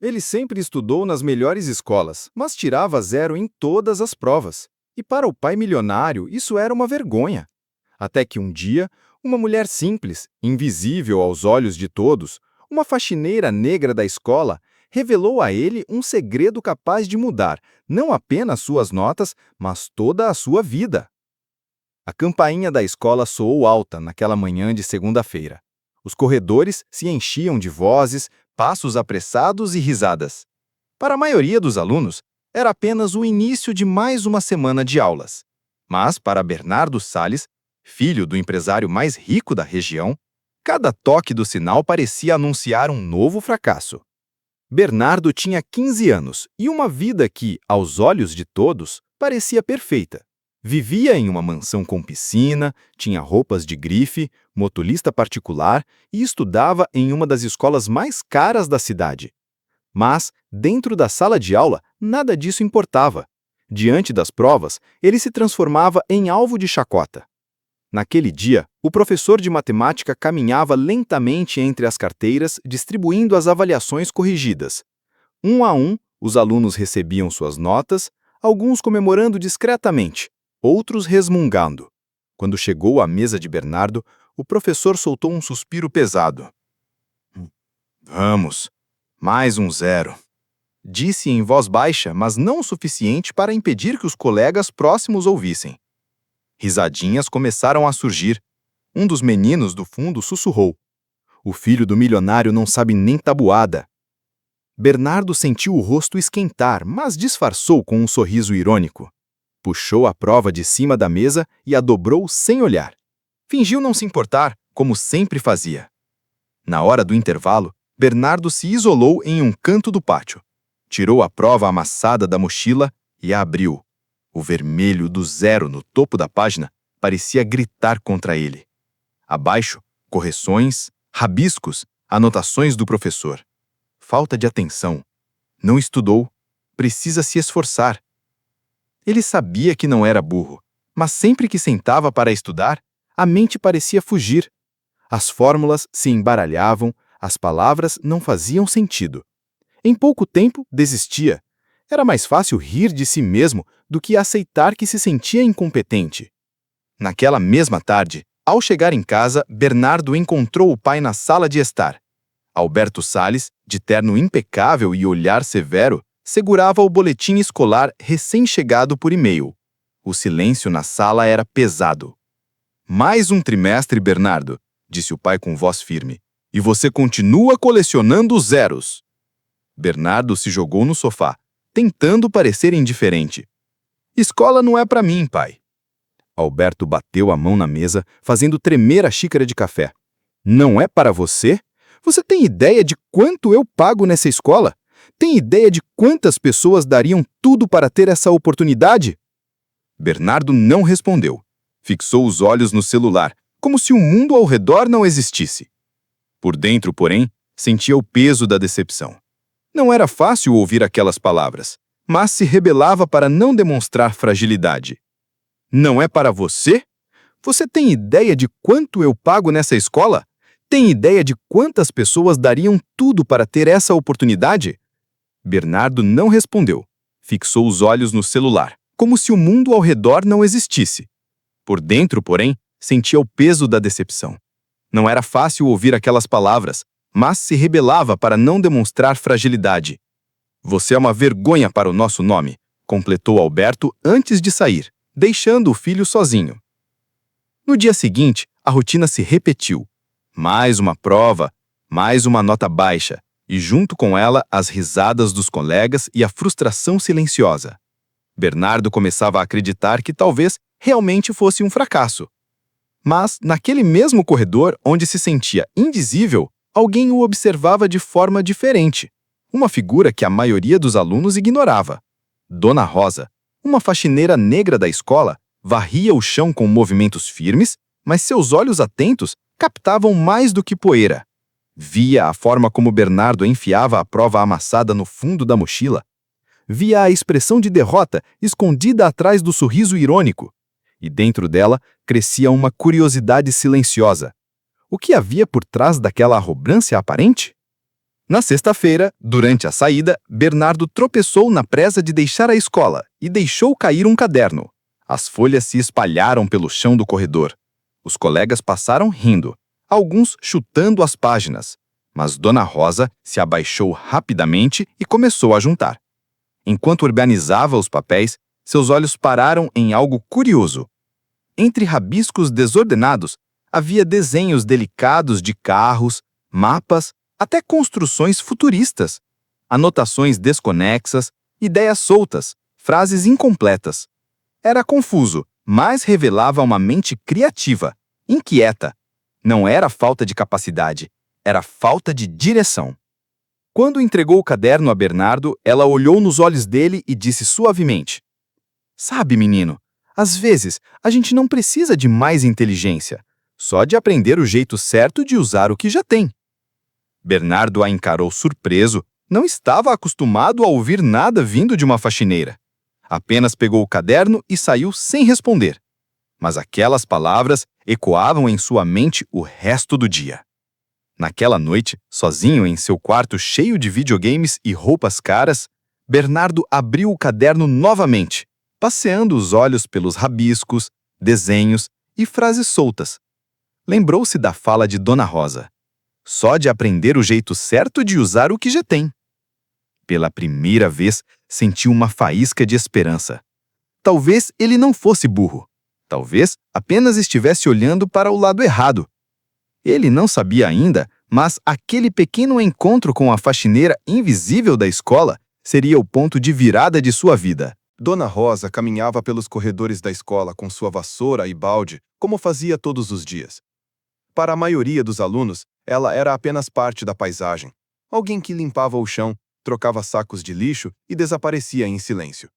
Ele sempre estudou nas melhores escolas, mas tirava zero em todas as provas. E para o pai milionário, isso era uma vergonha. Até que um dia, uma mulher simples, invisível aos olhos de todos, uma faxineira negra da escola, revelou a ele um segredo capaz de mudar não apenas suas notas, mas toda a sua vida. A campainha da escola soou alta naquela manhã de segunda-feira. Os corredores se enchiam de vozes, passos apressados e risadas. Para a maioria dos alunos, era apenas o início de mais uma semana de aulas. Mas, para Bernardo Salles, filho do empresário mais rico da região, cada toque do sinal parecia anunciar um novo fracasso. Bernardo tinha 15 anos e uma vida que, aos olhos de todos, parecia perfeita. Vivia em uma mansão com piscina, tinha roupas de grife, motorista particular e estudava em uma das escolas mais caras da cidade. Mas, dentro da sala de aula, nada disso importava. Diante das provas, ele se transformava em alvo de chacota. Naquele dia, o professor de matemática caminhava lentamente entre as carteiras, distribuindo as avaliações corrigidas. Um a um, os alunos recebiam suas notas, alguns comemorando discretamente, outros resmungando. Quando chegou à mesa de Bernardo, o professor soltou um suspiro pesado. Vamos, mais um 0. Disse em voz baixa, mas não o suficiente para impedir que os colegas próximos ouvissem. Risadinhas começaram a surgir. Um dos meninos do fundo sussurrou. O filho do milionário não sabe nem tabuada. Bernardo sentiu o rosto esquentar, mas disfarçou com um sorriso irônico. Puxou a prova de cima da mesa e a dobrou sem olhar. Fingiu não se importar, como sempre fazia. Na hora do intervalo, Bernardo se isolou em um canto do pátio. Tirou a prova amassada da mochila e a abriu. O vermelho do 0 no topo da página parecia gritar contra ele. Abaixo, correções, rabiscos, anotações do professor. Falta de atenção. Não estudou. Precisa se esforçar. Ele sabia que não era burro, mas sempre que sentava para estudar, a mente parecia fugir. As fórmulas se embaralhavam, as palavras não faziam sentido. Em pouco tempo, desistia. Era mais fácil rir de si mesmo do que aceitar que se sentia incompetente. Naquela mesma tarde, ao chegar em casa, Bernardo encontrou o pai na sala de estar. Alberto Salles, de terno impecável e olhar severo, segurava o boletim escolar recém-chegado por e-mail. O silêncio na sala era pesado. Mais um trimestre, Bernardo, disse o pai com voz firme. E você continua colecionando zeros. Bernardo se jogou no sofá, tentando parecer indiferente. Escola não é para mim, pai. Alberto bateu a mão na mesa, fazendo tremer a xícara de café. Não é para você? Você tem ideia de quanto eu pago nessa escola? Tem ideia de quantas pessoas dariam tudo para ter essa oportunidade? Bernardo não respondeu. Fixou os olhos no celular, como se o mundo ao redor não existisse. Por dentro, porém, sentia o peso da decepção. Não era fácil ouvir aquelas palavras, mas se rebelava para não demonstrar fragilidade. Não é para você? Você tem ideia de quanto eu pago nessa escola? Tem ideia de quantas pessoas dariam tudo para ter essa oportunidade? Bernardo não respondeu. Fixou os olhos no celular, como se o mundo ao redor não existisse. Por dentro, porém, sentia o peso da decepção. Não era fácil ouvir aquelas palavras, mas se rebelava para não demonstrar fragilidade. Você é uma vergonha para o nosso nome, completou Alberto antes de sair, deixando o filho sozinho. No dia seguinte, a rotina se repetiu. Mais uma prova, mais uma nota baixa, e junto com ela as risadas dos colegas e a frustração silenciosa. Bernardo começava a acreditar que talvez realmente fosse um fracasso. Mas, naquele mesmo corredor onde se sentia indizível, alguém o observava de forma diferente. Uma figura que a maioria dos alunos ignorava. Dona Rosa, uma faxineira negra da escola, varria o chão com movimentos firmes, mas seus olhos atentos captavam mais do que poeira. Via a forma como Bernardo enfiava a prova amassada no fundo da mochila. Via a expressão de derrota escondida atrás do sorriso irônico. E dentro dela crescia uma curiosidade silenciosa. O que havia por trás daquela arrogância aparente? Na sexta-feira, durante a saída, Bernardo tropeçou na pressa de deixar a escola e deixou cair um caderno. As folhas se espalharam pelo chão do corredor. Os colegas passaram rindo, alguns chutando as páginas, mas Dona Rosa se abaixou rapidamente e começou a juntar. Enquanto organizava os papéis, seus olhos pararam em algo curioso. Entre rabiscos desordenados, havia desenhos delicados de carros, mapas, até construções futuristas, anotações desconexas, ideias soltas, frases incompletas. Era confuso, mas revelava uma mente criativa, inquieta. Não era falta de capacidade, era falta de direção. Quando entregou o caderno a Bernardo, ela olhou nos olhos dele e disse suavemente: "Sabe, menino, às vezes a gente não precisa de mais inteligência, só de aprender o jeito certo de usar o que já tem." Bernardo a encarou surpreso, não estava acostumado a ouvir nada vindo de uma faxineira. Apenas pegou o caderno e saiu sem responder. Mas aquelas palavras ecoavam em sua mente o resto do dia. Naquela noite, sozinho em seu quarto cheio de videogames e roupas caras, Bernardo abriu o caderno novamente, passeando os olhos pelos rabiscos, desenhos e frases soltas. Lembrou-se da fala de Dona Rosa: "Só de aprender o jeito certo de usar o que já tem." Pela primeira vez, sentiu uma faísca de esperança. Talvez ele não fosse burro. Talvez apenas estivesse olhando para o lado errado. Ele não sabia ainda, mas aquele pequeno encontro com a faxineira invisível da escola seria o ponto de virada de sua vida. Dona Rosa caminhava pelos corredores da escola com sua vassoura e balde, como fazia todos os dias. Para a maioria dos alunos, ela era apenas parte da paisagem. Alguém que limpava o chão, trocava sacos de lixo e desaparecia em silêncio.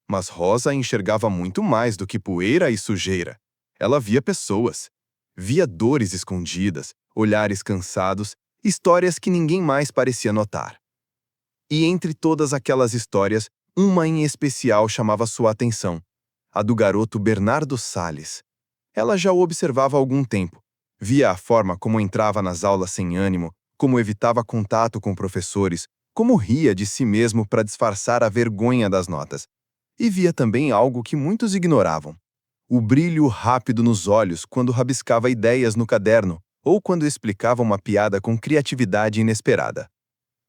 Mas Rosa enxergava muito mais do que poeira e sujeira. Ela via pessoas. Via dores escondidas, olhares cansados, histórias que ninguém mais parecia notar. E entre todas aquelas histórias, uma em especial chamava sua atenção: a do garoto Bernardo Salles. Ela já o observava há algum tempo. Via a forma como entrava nas aulas sem ânimo, como evitava contato com professores, como ria de si mesmo para disfarçar a vergonha das notas. E via também algo que muitos ignoravam: o brilho rápido nos olhos quando rabiscava ideias no caderno ou quando explicava uma piada com criatividade inesperada.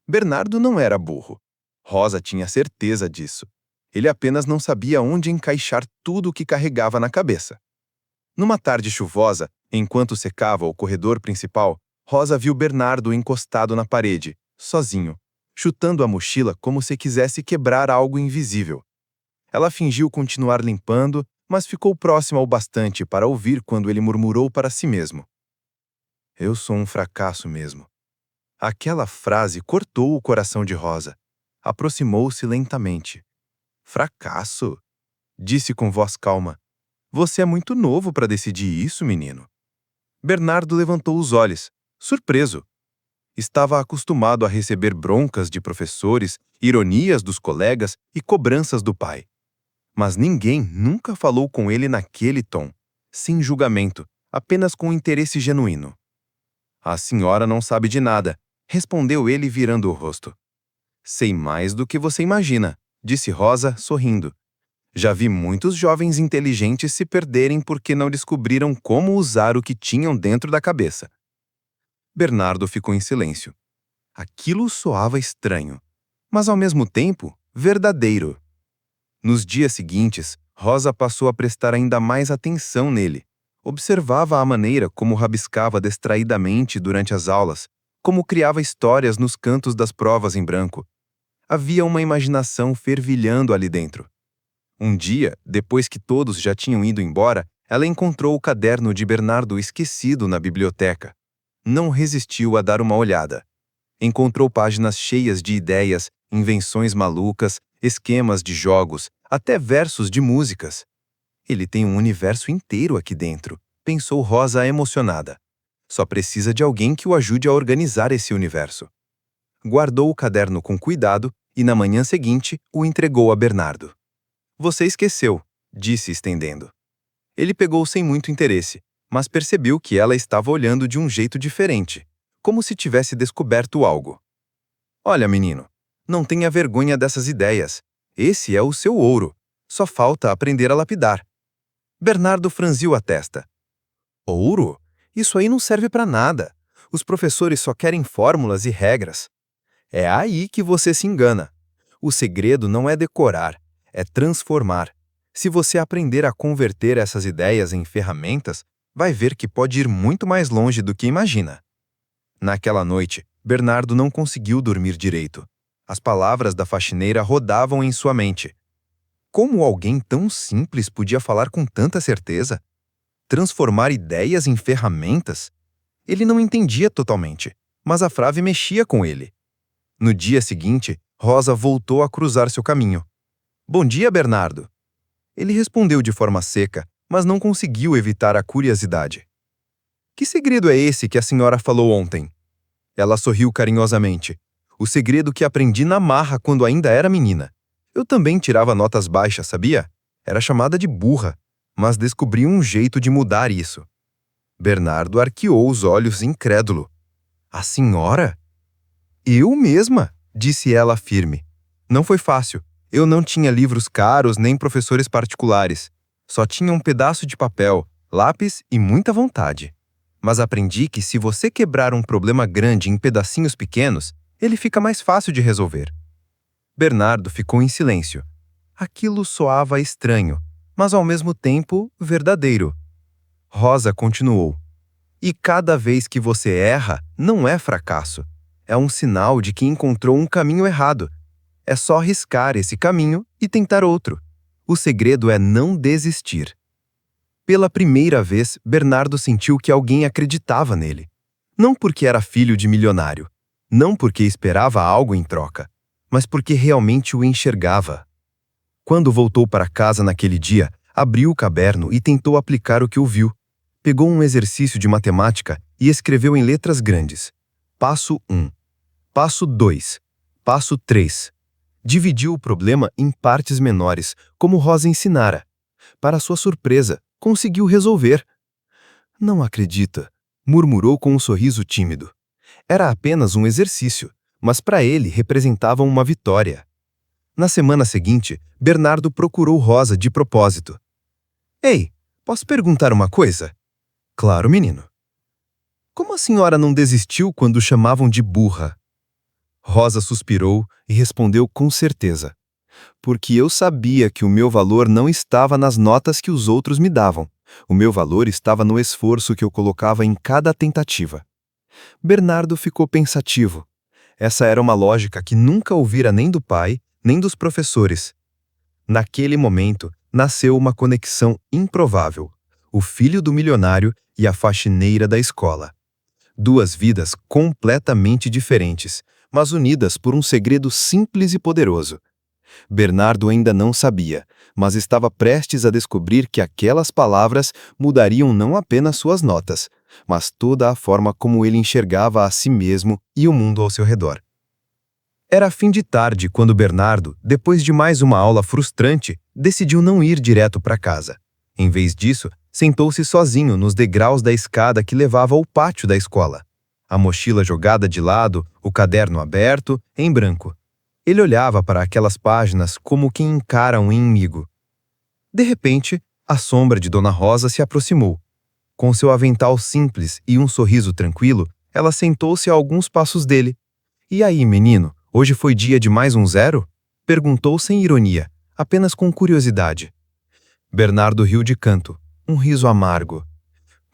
Bernardo não era burro. Rosa tinha certeza disso. Ele apenas não sabia onde encaixar tudo o que carregava na cabeça. Numa tarde chuvosa, enquanto secava o corredor principal, Rosa viu Bernardo encostado na parede, sozinho, chutando a mochila como se quisesse quebrar algo invisível. Ela fingiu continuar limpando, mas ficou próxima o bastante para ouvir quando ele murmurou para si mesmo: "Eu sou um fracasso mesmo." Aquela frase cortou o coração de Rosa. Aproximou-se lentamente. "Fracasso?" disse com voz calma. "Você é muito novo para decidir isso, menino." Bernardo levantou os olhos, surpreso. Estava acostumado a receber broncas de professores, ironias dos colegas e cobranças do pai. Mas ninguém nunca falou com ele naquele tom, sem julgamento, apenas com interesse genuíno. "A senhora não sabe de nada", respondeu ele virando o rosto. "Sei mais do que você imagina", disse Rosa, sorrindo. "Já vi muitos jovens inteligentes se perderem porque não descobriram como usar o que tinham dentro da cabeça." Bernardo ficou em silêncio. Aquilo soava estranho, mas ao mesmo tempo verdadeiro. Nos dias seguintes, Rosa passou a prestar ainda mais atenção nele. Observava a maneira como rabiscava distraidamente durante as aulas, como criava histórias nos cantos das provas em branco. Havia uma imaginação fervilhando ali dentro. Um dia, depois que todos já tinham ido embora, ela encontrou o caderno de Bernardo esquecido na biblioteca. Não resistiu a dar uma olhada. Encontrou páginas cheias de ideias, invenções malucas, esquemas de jogos, até versos de músicas. "Ele tem um universo inteiro aqui dentro", pensou Rosa emocionada. "Só precisa de alguém que o ajude a organizar esse universo." Guardou o caderno com cuidado e na manhã seguinte o entregou a Bernardo. "Você esqueceu", disse estendendo. Ele pegou sem muito interesse, mas percebeu que ela estava olhando de um jeito diferente, como se tivesse descoberto algo. Olha, menino, não tenha vergonha dessas ideias. Esse é o seu ouro. Só falta aprender a lapidar. Bernardo franziu a testa. Ouro? Isso aí não serve para nada. Os professores só querem fórmulas e regras. É aí que você se engana. O segredo não é decorar, é transformar. Se você aprender a converter essas ideias em ferramentas, vai ver que pode ir muito mais longe do que imagina. Naquela noite, Bernardo não conseguiu dormir direito. As palavras da faxineira rodavam em sua mente. Como alguém tão simples podia falar com tanta certeza? Transformar ideias em ferramentas? Ele não entendia totalmente, mas a frase mexia com ele. No dia seguinte, Rosa voltou a cruzar seu caminho. Bom dia, Bernardo. Ele respondeu de forma seca, mas não conseguiu evitar a curiosidade. Que segredo é esse que a senhora falou ontem? Ela sorriu carinhosamente. O segredo que aprendi na marra quando ainda era menina. Eu também tirava notas baixas, sabia? Era chamada de burra, mas descobri um jeito de mudar isso. Bernardo arqueou os olhos incrédulo. A senhora? Eu mesma, disse ela firme. Não foi fácil. Eu não tinha livros caros nem professores particulares. Só tinha um pedaço de papel, lápis e muita vontade. Mas aprendi que se você quebrar um problema grande em pedacinhos pequenos, ele fica mais fácil de resolver. Bernardo ficou em silêncio. Aquilo soava estranho, mas ao mesmo tempo verdadeiro. Rosa continuou. E cada vez que você erra, não é fracasso. É um sinal de que encontrou um caminho errado. É só riscar esse caminho e tentar outro. O segredo é não desistir. Pela primeira vez, Bernardo sentiu que alguém acreditava nele. Não porque era filho de milionário, não porque esperava algo em troca, mas porque realmente o enxergava. Quando voltou para casa naquele dia, abriu o caderno e tentou aplicar o que ouviu. Pegou um exercício de matemática e escreveu em letras grandes. Passo 1. Passo 2. Passo 3. Dividiu o problema em partes menores, como Rosa ensinara. Para sua surpresa, conseguiu resolver. Não acredita, murmurou com um sorriso tímido. Era apenas um exercício, mas para ele representava uma vitória. Na semana seguinte, Bernardo procurou Rosa de propósito. Ei, posso perguntar uma coisa? Claro, menino. Como a senhora não desistiu quando chamavam de burra? Rosa suspirou e respondeu com certeza. Porque eu sabia que o meu valor não estava nas notas que os outros me davam. O meu valor estava no esforço que eu colocava em cada tentativa. Bernardo ficou pensativo. Essa era uma lógica que nunca ouvira nem do pai, nem dos professores. Naquele momento, nasceu uma conexão improvável. O filho do milionário e a faxineira da escola. Duas vidas completamente diferentes, mas unidas por um segredo simples e poderoso. Bernardo ainda não sabia, mas estava prestes a descobrir que aquelas palavras mudariam não apenas suas notas, mas toda a forma como ele enxergava a si mesmo e o mundo ao seu redor. Era fim de tarde quando Bernardo, depois de mais uma aula frustrante, decidiu não ir direto para casa. Em vez disso, sentou-se sozinho nos degraus da escada que levava ao pátio da escola. A mochila jogada de lado, o caderno aberto, em branco. Ele olhava para aquelas páginas como quem encara um inimigo. De repente, a sombra de Dona Rosa se aproximou. Com seu avental simples e um sorriso tranquilo, ela sentou-se a alguns passos dele. E aí, menino, hoje foi dia de mais um zero? Perguntou sem ironia, apenas com curiosidade. Bernardo riu de canto, um riso amargo.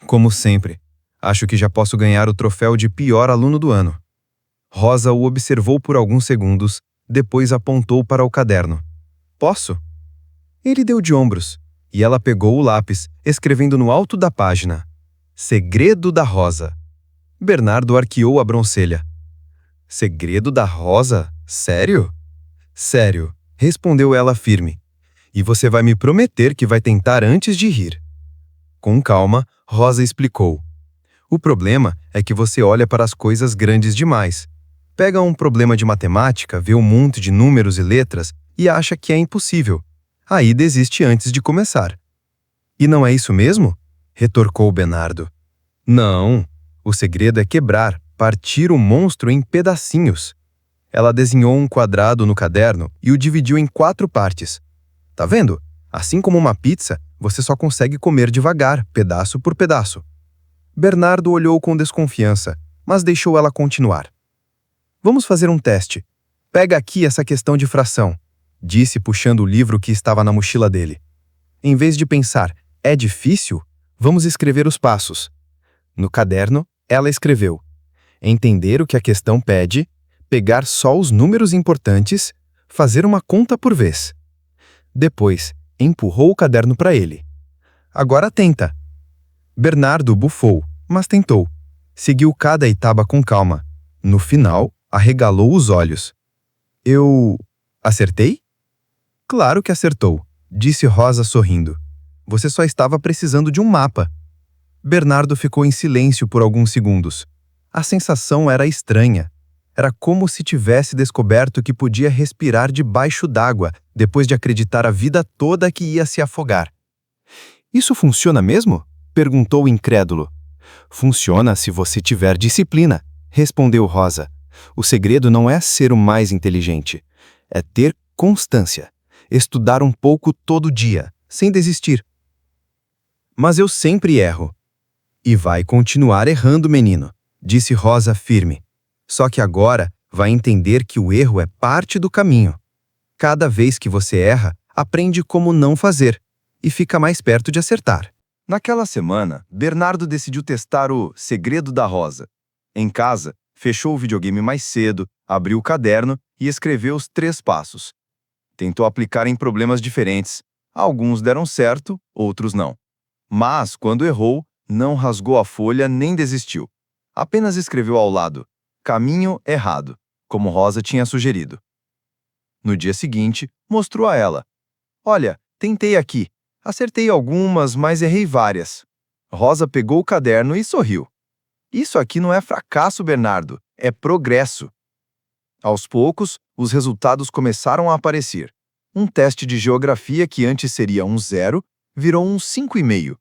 Como sempre, acho que já posso ganhar o troféu de pior aluno do ano. Rosa o observou por alguns segundos, depois apontou para o caderno. Posso? Ele deu de ombros, e ela pegou o lápis, escrevendo no alto da página. Segredo da Rosa. Bernardo arqueou a broncelha. Segredo da Rosa? Sério? Sério, respondeu ela firme. E você vai me prometer que vai tentar antes de rir. Com calma, Rosa explicou. O problema é que você olha para as coisas grandes demais. Pega um problema de matemática, vê um monte de números e letras e acha que é impossível. Aí desiste antes de começar. E não é isso mesmo? Retorcou Bernardo. Não, o segredo é quebrar, partir o monstro em pedacinhos. Ela desenhou um quadrado no caderno e o dividiu em 4 partes. Tá vendo? Assim como uma pizza, você só consegue comer devagar, pedaço por pedaço. Bernardo olhou com desconfiança, mas deixou ela continuar. Vamos fazer um teste. Pega aqui essa questão de fração, disse puxando o livro que estava na mochila dele. Em vez de pensar, é difícil? Vamos escrever os passos. No caderno, ela escreveu: entender o que a questão pede, pegar só os números importantes, fazer uma conta por vez. Depois, empurrou o caderno para ele. Agora tenta. Bernardo bufou, mas tentou. Seguiu cada etapa com calma. No final, arregalou os olhos. Eu acertei? Claro que acertou, disse Rosa sorrindo. Você só estava precisando de um mapa. Bernardo ficou em silêncio por alguns segundos. A sensação era estranha. Era como se tivesse descoberto que podia respirar debaixo d'água depois de acreditar a vida toda que ia se afogar. Isso funciona mesmo? Perguntou incrédulo. Funciona se você tiver disciplina, respondeu Rosa. O segredo não é ser o mais inteligente, é ter constância. Estudar um pouco todo dia, sem desistir. Mas eu sempre erro. E vai continuar errando, menino, disse Rosa firme. Só que agora vai entender que o erro é parte do caminho. Cada vez que você erra, aprende como não fazer e fica mais perto de acertar. Naquela semana, Bernardo decidiu testar o segredo da Rosa. Em casa, fechou o videogame mais cedo, abriu o caderno e escreveu os 3 passos. Tentou aplicar em problemas diferentes. Alguns deram certo, outros não. Mas, quando errou, não rasgou a folha nem desistiu. Apenas escreveu ao lado: caminho errado, como Rosa tinha sugerido. No dia seguinte, mostrou a ela: olha, tentei aqui. Acertei algumas, mas errei várias. Rosa pegou o caderno e sorriu. Isso aqui não é fracasso, Bernardo, é progresso. Aos poucos, os resultados começaram a aparecer. Um teste de geografia que antes seria um 0, virou um 5,5.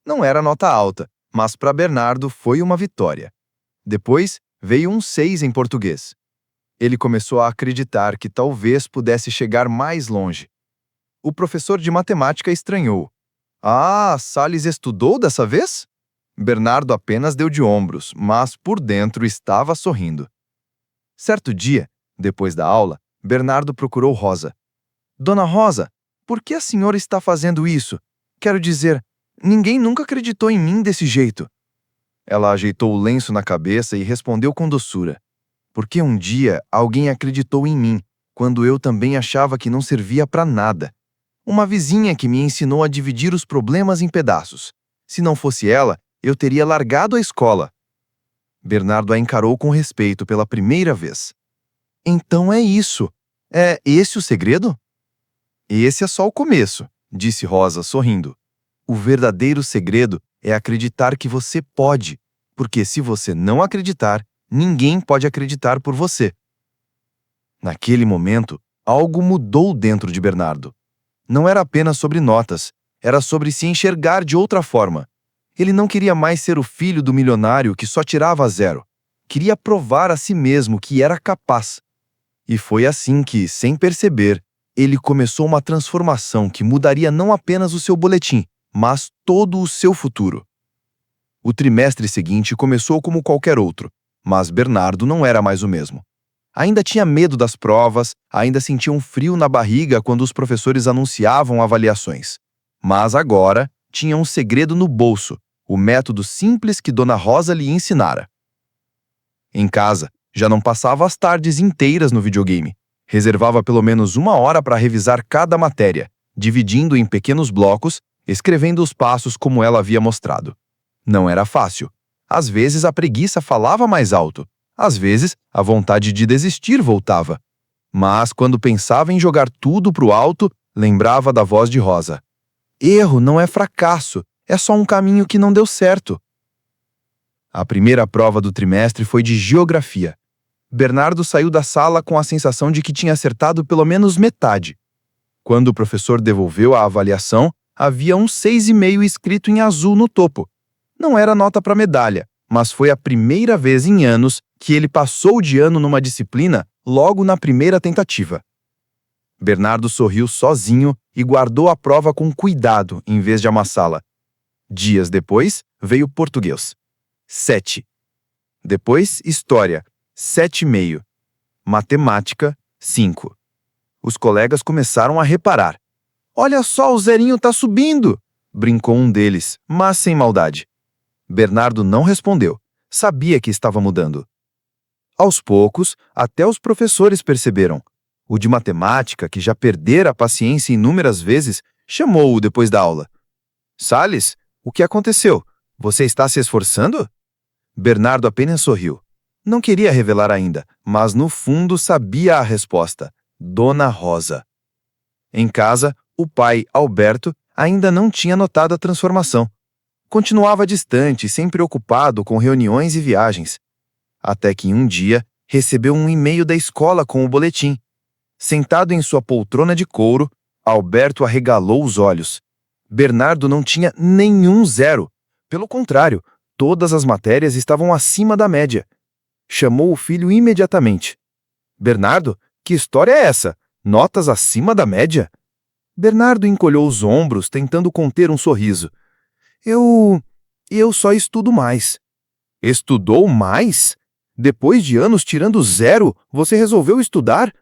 Não era nota alta, mas para Bernardo foi uma vitória. Depois, veio um 6 em português. Ele começou a acreditar que talvez pudesse chegar mais longe. O professor de matemática estranhou. Ah, Salles estudou dessa vez? Bernardo apenas deu de ombros, mas por dentro estava sorrindo. Certo dia, depois da aula, Bernardo procurou Rosa. Dona Rosa, por que a senhora está fazendo isso? Quero dizer, ninguém nunca acreditou em mim desse jeito. Ela ajeitou o lenço na cabeça e respondeu com doçura. Porque um dia alguém acreditou em mim, quando eu também achava que não servia para nada. Uma vizinha que me ensinou a dividir os problemas em pedaços. Se não fosse ela, eu teria largado a escola. Bernardo a encarou com respeito pela primeira vez. Então é isso. É esse o segredo? Esse é só o começo, disse Rosa, sorrindo. O verdadeiro segredo é acreditar que você pode, porque se você não acreditar, ninguém pode acreditar por você. Naquele momento, algo mudou dentro de Bernardo. Não era apenas sobre notas, era sobre se enxergar de outra forma. Ele não queria mais ser o filho do milionário que só tirava 0. Queria provar a si mesmo que era capaz. E foi assim que, sem perceber, ele começou uma transformação que mudaria não apenas o seu boletim, mas todo o seu futuro. O trimestre seguinte começou como qualquer outro, mas Bernardo não era mais o mesmo. Ainda tinha medo das provas, ainda sentia um frio na barriga quando os professores anunciavam avaliações. Mas agora tinha um segredo no bolso, o método simples que Dona Rosa lhe ensinara. Em casa, já não passava as tardes inteiras no videogame. Reservava pelo menos 1 hora para revisar cada matéria, dividindo em pequenos blocos, escrevendo os passos como ela havia mostrado. Não era fácil. Às vezes a preguiça falava mais alto. Às vezes, a vontade de desistir voltava. Mas, quando pensava em jogar tudo pro alto, lembrava da voz de Rosa. Erro não é fracasso, é só um caminho que não deu certo. A primeira prova do trimestre foi de geografia. Bernardo saiu da sala com a sensação de que tinha acertado pelo menos metade. Quando o professor devolveu a avaliação, havia um 6,5 escrito em azul no topo. Não era nota para medalha, mas foi a primeira vez em anos que ele passou de ano numa disciplina logo na primeira tentativa. Bernardo sorriu sozinho e guardou a prova com cuidado em vez de amassá-la. Dias depois, veio português. 7. Depois, história. 7,5. Matemática. 5. Os colegas começaram a reparar. Olha só, o zerinho tá subindo! Brincou um deles, mas sem maldade. Bernardo não respondeu. Sabia que estava mudando. Aos poucos, até os professores perceberam. O de matemática, que já perdera a paciência inúmeras vezes, chamou-o depois da aula. Salles, o que aconteceu? Você está se esforçando? Bernardo apenas sorriu. Não queria revelar ainda, mas no fundo sabia a resposta. Dona Rosa. Em casa, o pai, Alberto, ainda não tinha notado a transformação. Continuava distante, sempre ocupado com reuniões e viagens. Até que um dia, recebeu um e-mail da escola com o boletim. Sentado em sua poltrona de couro, Alberto arregalou os olhos. Bernardo não tinha nenhum 0. Pelo contrário, todas as matérias estavam acima da média. Chamou o filho imediatamente. Bernardo, que história é essa? Notas acima da média? Bernardo encolheu os ombros, tentando conter um sorriso. Eu só estudo mais. Estudou mais? Depois de anos tirando 0, você resolveu estudar?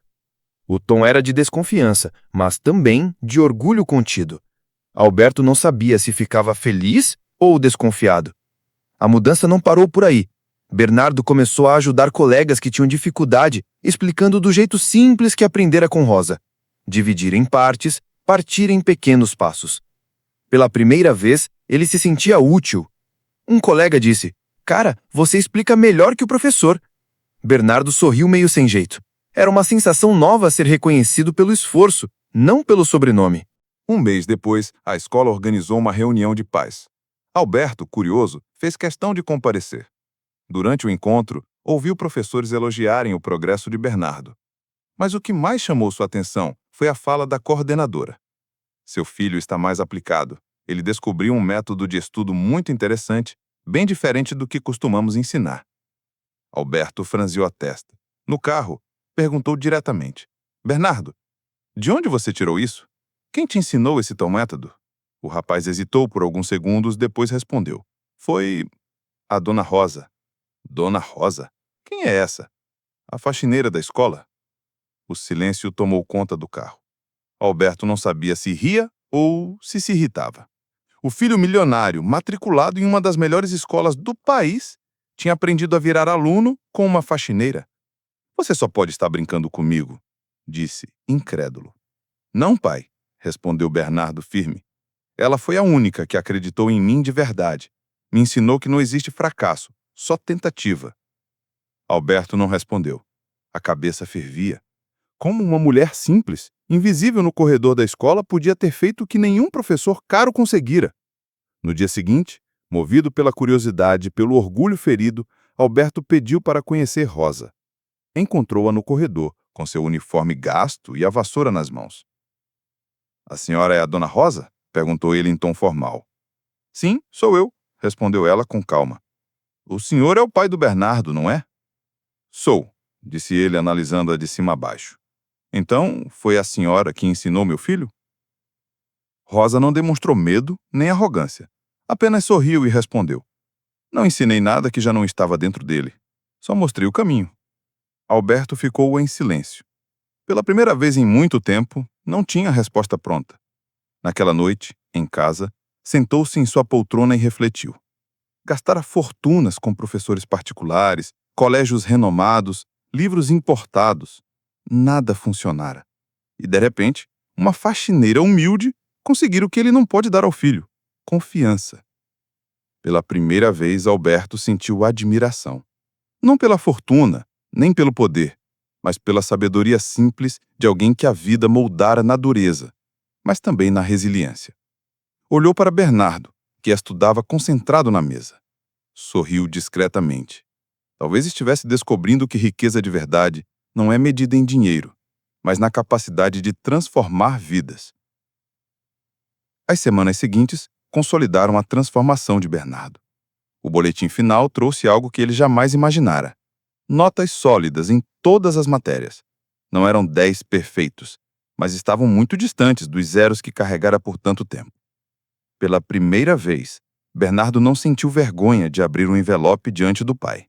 O tom era de desconfiança, mas também de orgulho contido. Alberto não sabia se ficava feliz ou desconfiado. A mudança não parou por aí. Bernardo começou a ajudar colegas que tinham dificuldade, explicando do jeito simples que aprendera com Rosa. Dividir em partes, partir em pequenos passos. Pela primeira vez, ele se sentia útil. Um colega disse, cara, você explica melhor que o professor. Bernardo sorriu meio sem jeito. Era uma sensação nova ser reconhecido pelo esforço, não pelo sobrenome. Um mês depois, a escola organizou uma reunião de pais. Alberto, curioso, fez questão de comparecer. Durante o encontro, ouviu professores elogiarem o progresso de Bernardo. Mas o que mais chamou sua atenção foi a fala da coordenadora. Seu filho está mais aplicado. Ele descobriu um método de estudo muito interessante, bem diferente do que costumamos ensinar. Alberto franziu a testa. No carro, perguntou diretamente. Bernardo, de onde você tirou isso? Quem te ensinou esse tal método? O rapaz hesitou por alguns segundos, depois respondeu. Foi a Dona Rosa. Dona Rosa? Quem é essa? A faxineira da escola? O silêncio tomou conta do carro. Alberto não sabia se ria ou se irritava. O filho milionário, matriculado em uma das melhores escolas do país, tinha aprendido a virar aluno com uma faxineira. Você só pode estar brincando comigo, disse, incrédulo. Não, pai, respondeu Bernardo firme. Ela foi a única que acreditou em mim de verdade. Me ensinou que não existe fracasso, só tentativa. Alberto não respondeu. A cabeça fervia. Como uma mulher simples, invisível no corredor da escola, podia ter feito o que nenhum professor caro conseguira? No dia seguinte, movido pela curiosidade e pelo orgulho ferido, Alberto pediu para conhecer Rosa. Encontrou-a no corredor, com seu uniforme gasto e a vassoura nas mãos. A senhora é a Dona Rosa? Perguntou ele em tom formal. Sim, sou eu, respondeu ela com calma. O senhor é o pai do Bernardo, não é? Sou, disse ele analisando-a de cima a baixo. Então, foi a senhora que ensinou meu filho? Rosa não demonstrou medo nem arrogância. Apenas sorriu e respondeu. Não ensinei nada que já não estava dentro dele. Só mostrei o caminho. Alberto ficou em silêncio. Pela primeira vez em muito tempo, não tinha resposta pronta. Naquela noite, em casa, sentou-se em sua poltrona e refletiu. Gastara fortunas com professores particulares, colégios renomados, livros importados. Nada funcionara. E, de repente, uma faxineira humilde conseguira o que ele não pode dar ao filho: confiança. Pela primeira vez, Alberto sentiu admiração. Não pela fortuna, nem pelo poder, mas pela sabedoria simples de alguém que a vida moldara na dureza, mas também na resiliência. Olhou para Bernardo, que estudava concentrado na mesa. Sorriu discretamente. Talvez estivesse descobrindo que riqueza de verdade não é medida em dinheiro, mas na capacidade de transformar vidas. As semanas seguintes consolidaram a transformação de Bernardo. O boletim final trouxe algo que ele jamais imaginara. Notas sólidas em todas as matérias. Não eram 10 perfeitos, mas estavam muito distantes dos zeros que carregara por tanto tempo. Pela primeira vez, Bernardo não sentiu vergonha de abrir um envelope diante do pai.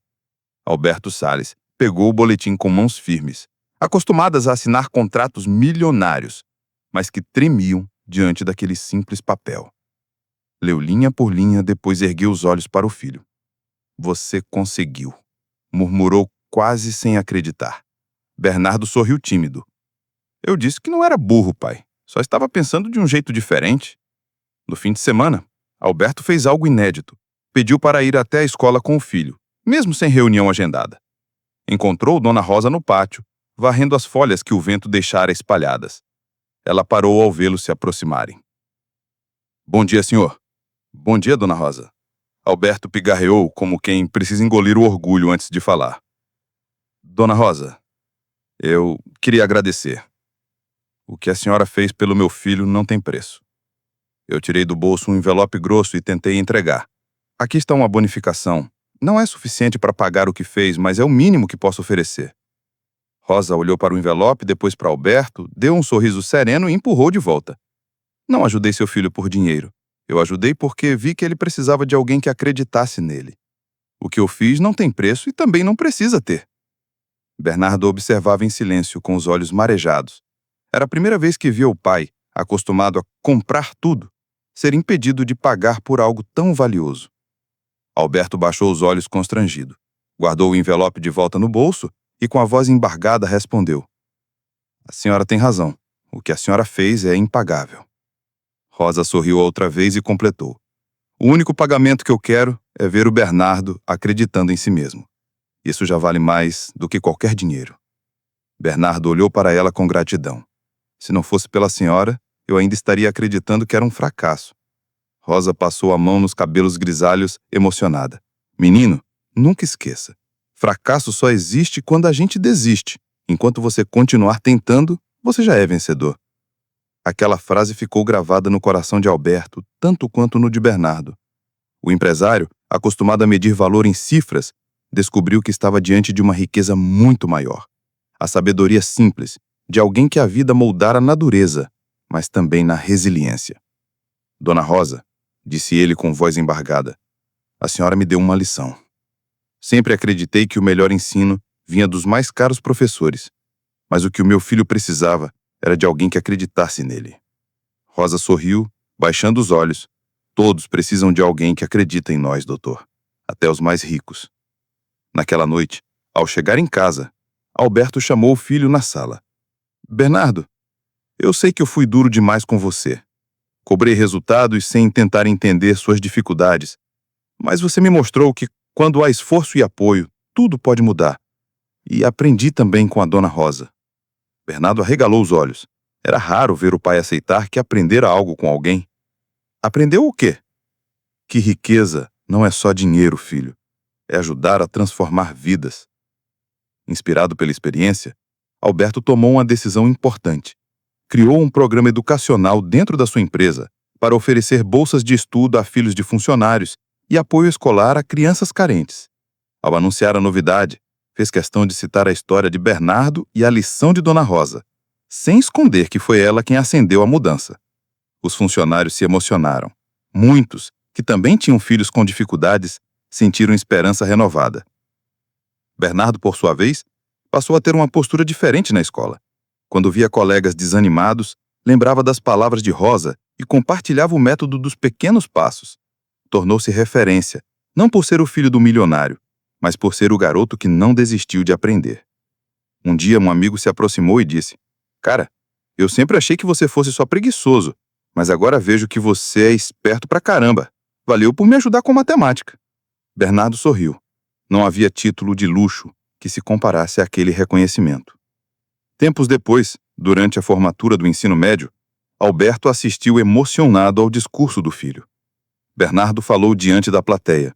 Alberto Salles pegou o boletim com mãos firmes, acostumadas a assinar contratos milionários, mas que tremiam diante daquele simples papel. Leu linha por linha, depois ergueu os olhos para o filho. "Você conseguiu", murmurou quase sem acreditar. Bernardo sorriu tímido. "Eu disse que não era burro, pai. Só estava pensando de um jeito diferente." No fim de semana, Alberto fez algo inédito. Pediu para ir até a escola com o filho, mesmo sem reunião agendada. Encontrou Dona Rosa no pátio, varrendo as folhas que o vento deixara espalhadas. Ela parou ao vê-los se aproximarem. "Bom dia, senhor." "Bom dia, Dona Rosa." Alberto pigarreou como quem precisa engolir o orgulho antes de falar. "Dona Rosa, eu queria agradecer. O que a senhora fez pelo meu filho não tem preço. Eu tirei do bolso um envelope grosso e tentei entregar. Aqui está uma bonificação. Não é suficiente para pagar o que fez, mas é o mínimo que posso oferecer." Rosa olhou para o envelope, depois para Alberto, deu um sorriso sereno e empurrou de volta. "Não ajudei seu filho por dinheiro. Eu ajudei porque vi que ele precisava de alguém que acreditasse nele. O que eu fiz não tem preço e também não precisa ter." Bernardo observava em silêncio, com os olhos marejados. Era a primeira vez que via o pai, acostumado a comprar tudo, ser impedido de pagar por algo tão valioso. Alberto baixou os olhos constrangido, guardou o envelope de volta no bolso e, com a voz embargada, respondeu: "A senhora tem razão. O que a senhora fez é impagável." Rosa sorriu outra vez e completou: "O único pagamento que eu quero é ver o Bernardo acreditando em si mesmo. Isso já vale mais do que qualquer dinheiro." Bernardo olhou para ela com gratidão. "Se não fosse pela senhora, eu ainda estaria acreditando que era um fracasso." Rosa passou a mão nos cabelos grisalhos, emocionada. "Menino, nunca esqueça. Fracasso só existe quando a gente desiste. Enquanto você continuar tentando, você já é vencedor." Aquela frase ficou gravada no coração de Alberto, tanto quanto no de Bernardo. O empresário, acostumado a medir valor em cifras, descobriu que estava diante de uma riqueza muito maior. A sabedoria simples, de alguém que a vida moldara na dureza, mas também na resiliência. "Dona Rosa", disse ele com voz embargada, "a senhora me deu uma lição. Sempre acreditei que o melhor ensino vinha dos mais caros professores, mas o que o meu filho precisava era de alguém que acreditasse nele." Rosa sorriu, baixando os olhos. "Todos precisam de alguém que acredita em nós, doutor. Até os mais ricos." Naquela noite, ao chegar em casa, Alberto chamou o filho na sala. "Bernardo, eu sei que eu fui duro demais com você. Cobrei resultados sem tentar entender suas dificuldades, mas você me mostrou que, quando há esforço e apoio, tudo pode mudar. E aprendi também com a Dona Rosa." Bernardo arregalou os olhos. Era raro ver o pai aceitar que aprendera algo com alguém. "Aprendeu o quê?" "Que riqueza não é só dinheiro, filho. É ajudar a transformar vidas." Inspirado pela experiência, Alberto tomou uma decisão importante. Criou um programa educacional dentro da sua empresa para oferecer bolsas de estudo a filhos de funcionários e apoio escolar a crianças carentes. Ao anunciar a novidade, fez questão de citar a história de Bernardo e a lição de Dona Rosa, sem esconder que foi ela quem acendeu a mudança. Os funcionários se emocionaram. Muitos, que também tinham filhos com dificuldades, sentiram esperança renovada. Bernardo, por sua vez, passou a ter uma postura diferente na escola. Quando via colegas desanimados, lembrava das palavras de Rosa e compartilhava o método dos pequenos passos. Tornou-se referência, não por ser o filho do milionário, mas por ser o garoto que não desistiu de aprender. Um dia, um amigo se aproximou e disse: "Cara, eu sempre achei que você fosse só preguiçoso, mas agora vejo que você é esperto pra caramba. Valeu por me ajudar com matemática." Bernardo sorriu. Não havia título de luxo que se comparasse àquele reconhecimento. Tempos depois, durante a formatura do ensino médio, Alberto assistiu emocionado ao discurso do filho. Bernardo falou diante da plateia: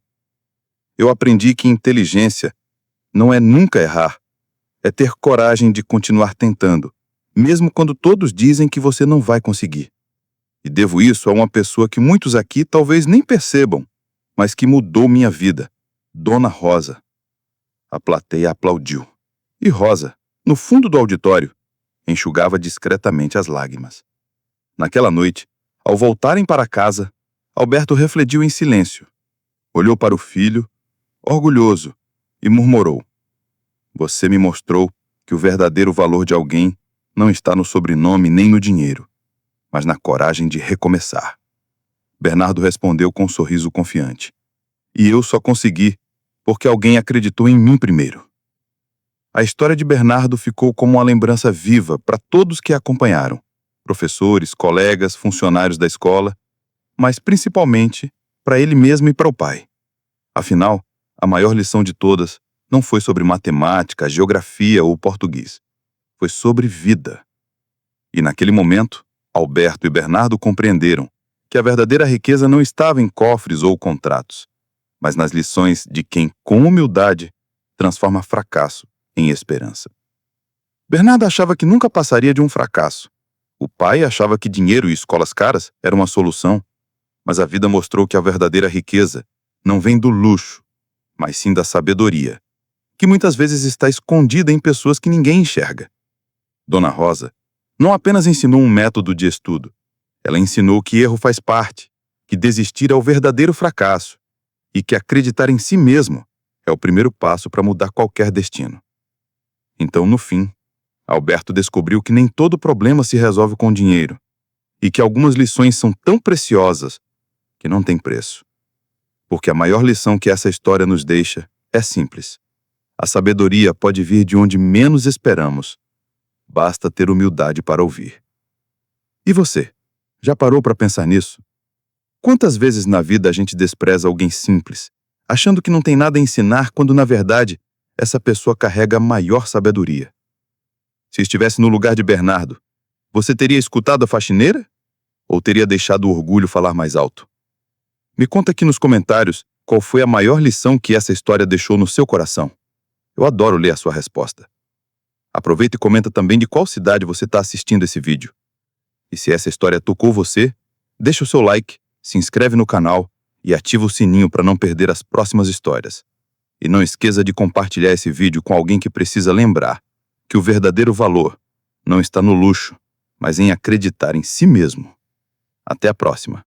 "Eu aprendi que inteligência não é nunca errar, é ter coragem de continuar tentando, mesmo quando todos dizem que você não vai conseguir. E devo isso a uma pessoa que muitos aqui talvez nem percebam, mas que mudou minha vida, Dona Rosa." A plateia aplaudiu. E Rosa, no fundo do auditório, enxugava discretamente as lágrimas. Naquela noite, ao voltarem para casa, Alberto refletiu em silêncio. Olhou para o filho, orgulhoso, e murmurou: "Você me mostrou que o verdadeiro valor de alguém não está no sobrenome nem no dinheiro, mas na coragem de recomeçar." Bernardo respondeu com um sorriso confiante: "E eu só consegui porque alguém acreditou em mim primeiro." A história de Bernardo ficou como uma lembrança viva para todos que a acompanharam: professores, colegas, funcionários da escola, mas principalmente para ele mesmo e para o pai. Afinal, a maior lição de todas não foi sobre matemática, geografia ou português. Foi sobre vida. E naquele momento, Alberto e Bernardo compreenderam que a verdadeira riqueza não estava em cofres ou contratos, mas nas lições de quem, com humildade, transforma fracasso em esperança. Bernardo achava que nunca passaria de um fracasso. O pai achava que dinheiro e escolas caras eram uma solução, mas a vida mostrou que a verdadeira riqueza não vem do luxo, mas sim da sabedoria, que muitas vezes está escondida em pessoas que ninguém enxerga. Dona Rosa não apenas ensinou um método de estudo, ela ensinou que erro faz parte, que desistir é o verdadeiro fracasso e que acreditar em si mesmo é o primeiro passo para mudar qualquer destino. Então, no fim, Alberto descobriu que nem todo problema se resolve com dinheiro e que algumas lições são tão preciosas que não têm preço. Porque a maior lição que essa história nos deixa é simples. A sabedoria pode vir de onde menos esperamos. Basta ter humildade para ouvir. E você? Já parou para pensar nisso? Quantas vezes na vida a gente despreza alguém simples, achando que não tem nada a ensinar, quando na verdade essa pessoa carrega a maior sabedoria? Se estivesse no lugar de Bernardo, você teria escutado a faxineira? Ou teria deixado o orgulho falar mais alto? Me conta aqui nos comentários qual foi a maior lição que essa história deixou no seu coração. Eu adoro ler a sua resposta. Aproveita e comenta também de qual cidade você está assistindo esse vídeo. E se essa história tocou você, deixa o seu like, se inscreve no canal e ativa o sininho para não perder as próximas histórias. E não esqueça de compartilhar esse vídeo com alguém que precisa lembrar que o verdadeiro valor não está no luxo, mas em acreditar em si mesmo. Até a próxima.